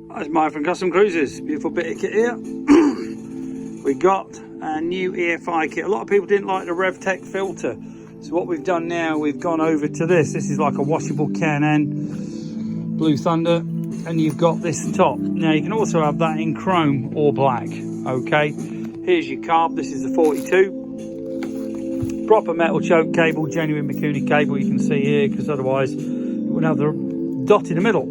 That's Mike from Custom Cruises. Beautiful bit of kit here. We got a new EFI kit. A lot of people didn't like the RevTech filter, so what we've done now, we've gone over to this. This is like a washable K&N Blue Thunder, and you've got this top. Now you can also have that in chrome or black. Okay, here's your carb. This is the 42. Proper metal choke cable, genuine Mikuni cable. You can see here, because otherwise you wouldn't have the dot in the middle.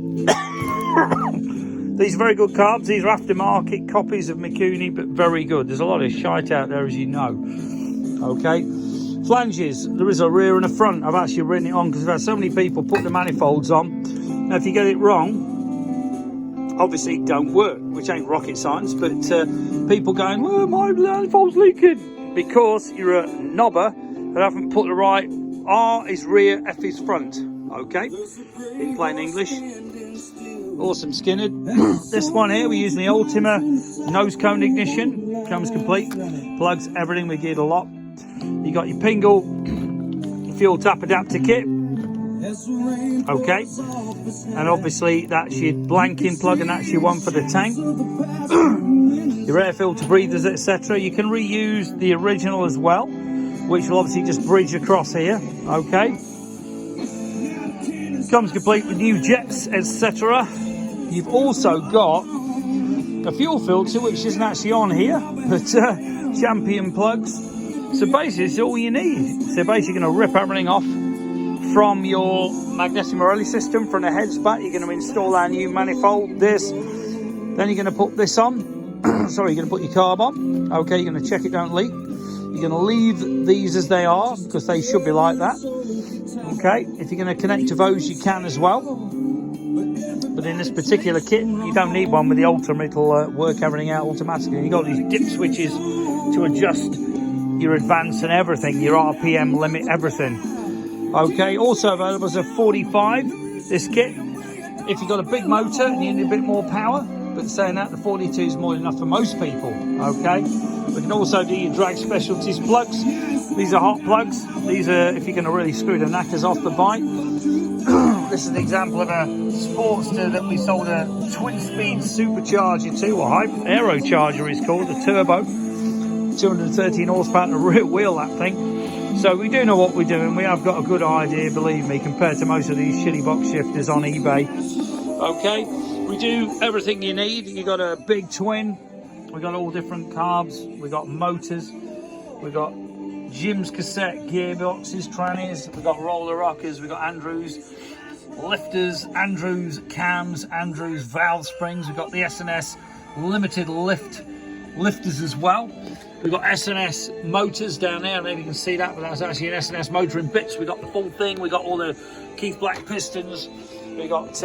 These are very good carbs. These are aftermarket copies of Mikuni, but very good. There's a lot of shite out there, as you know. Okay, flanges. There is a rear and a front. I've actually written it on because I've had so many people put the manifolds on. Now, if you get it wrong, obviously it don't work, which ain't rocket science. But people going, "Oh, my manifold's leaking," because you're a knobber and haven't put the right R is rear, F is front. Okay, in plain English. Awesome skinned. This one here, we're using the Ultima nose cone ignition. Comes complete, plugs, everything. We get a lot. You got your Pingle fuel tap adapter kit. Okay, and obviously that's your blanking plug, and that's your one for the tank. Your air filter breathers, etc. You can reuse the original as well, which will obviously just bridge across here. Okay, comes complete with new jets, etc. You've also got a fuel filter, which isn't actually on here, but champion plugs. So basically it's all you need. So basically you're going to rip everything off from your magnetti Marelli system from the heads back. You're going to install our new manifold, this, then you're going to put this on. Sorry, you're going to put your carb on. Okay, you're going to check it don't leak. You're going to leave these as they are, because they should be like that. Okay, if you're going to connect to those, you can as well. But in this particular kit, you don't need one with the Ultima. It'll work everything out automatically. You've got these dip switches to adjust your advance and everything, your RPM limit, everything. Okay, also available as a 45, this kit. If you've got a big motor and you need a bit more power, but saying that, the 42 is more than enough for most people. Okay, we can also do your drag specialties plugs. These are hot plugs. These are if you're going to really screw the knackers off the bike. This is an example of a Sportster that we sold a twin-speed supercharger to, or aerocharger is called, a turbo, 213 horsepower and a rear wheel, that thing. So we do know what we're doing. We have got a good idea, believe me, compared to most of these shitty box shifters on eBay. Okay, we do everything you need. You got a big twin. We got all different carbs. We got motors. We got Jim's cassette gearboxes, trannies. We got roller rockers. We got Andrews lifters, Andrews cams, Andrews valve springs. We've got the S&S limited lifters as well. We've got S&S motors down there. I don't know if you can see that, but that's actually an S&S motor in bits. We've got the full thing. We've got all the Keith Black pistons. We've got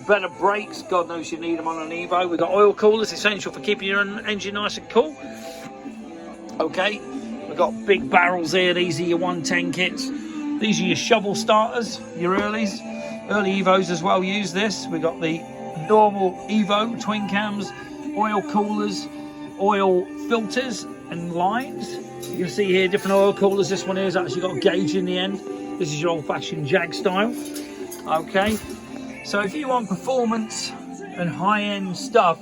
better brakes. God knows you need them on an Evo. We've got oil coolers, essential for keeping your engine nice and cool. Okay, we've got big barrels here. These are your 110 kits. These are your shovel starters, your earlies. Early Evos as well use this. We've got the normal Evo twin cams, oil coolers, oil filters and lines. You can see here different oil coolers. This one here has actually got a gauge in the end. This is your old-fashioned Jag style. Okay, so if you want performance and high-end stuff,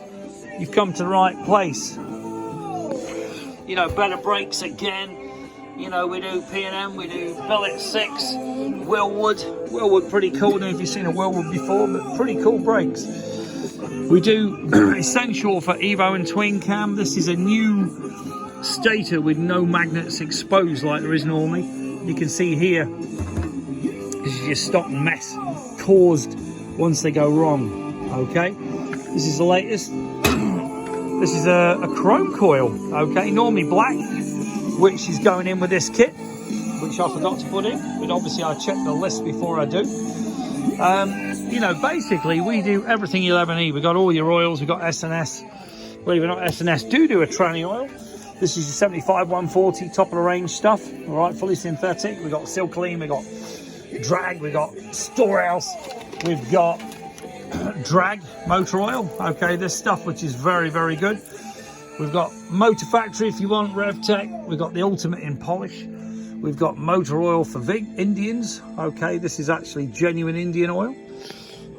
you've come to the right place. You know, better brakes again. You know, we do P&M, we do Billet 6, Willwood. Willwood, pretty cool. I don't know if you've seen a Willwood before, but pretty cool brakes. We do essential for Evo and twin cam. This is a new stator with no magnets exposed like there is normally. You can see here, this is your stock mess caused once they go wrong. Okay, this is the latest. This is a chrome coil. Okay, normally black, which is going in with this kit, which I forgot to put in, but obviously I check the list before I do. You know, basically we do everything you'll ever need. We've got all your oils. We've got S&S. Believe it or not, S&S do a tranny oil. This is your 75 140 top of the range stuff. All right, fully synthetic. We've got Silk Clean. We've got Drag. We've got Storehouse. We've got Drag motor oil. Okay, this stuff which is very, very good. We've got Motor Factory if you want, RevTech. We've got the Ultimate in polish. We've got motor oil for Indians. Okay, this is actually genuine Indian oil.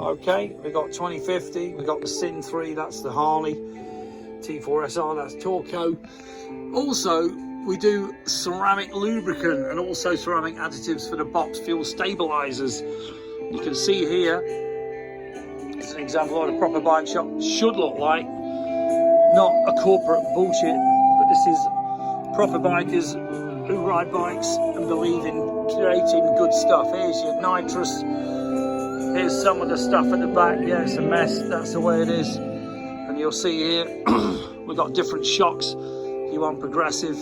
Okay, we got 2050, we got the Sin 3, that's the Harley, T4SR, that's Torco. Also, we do ceramic lubricant and also ceramic additives for the box fuel stabilizers. You can see here, it's an example of what a proper bike shop should look like. Not a corporate bullshit, but this is proper bikers who ride bikes and believe in creating good stuff. Here's your nitrous. Here's some of the stuff at the back. Yeah, it's a mess. That's the way it is. And you'll see here, we've got different shocks. If you want progressive,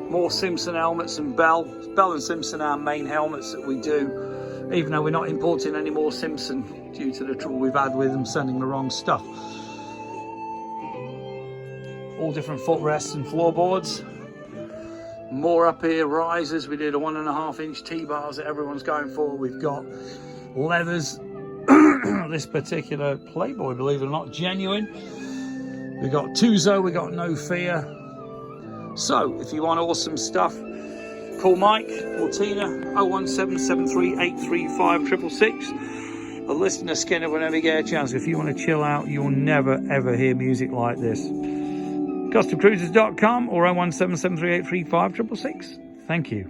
more Simpson helmets and Bell. Bell and Simpson are our main helmets that we do, even though we're not importing any more Simpson due to the trouble we've had with them sending the wrong stuff. All different footrests and floorboards. More up here, risers. We did a 1.5-inch T-bars that everyone's going for. We've got leathers. This particular Playboy, believe it or not, genuine. We've got Tuzo, we got No Fear. So, if you want awesome stuff, call Mike or Tina, 01773835666. A listener Skinner whenever you get a chance. If you want to chill out, you'll never ever hear music like this. CustomCruisers.com or 01773835666. Thank you.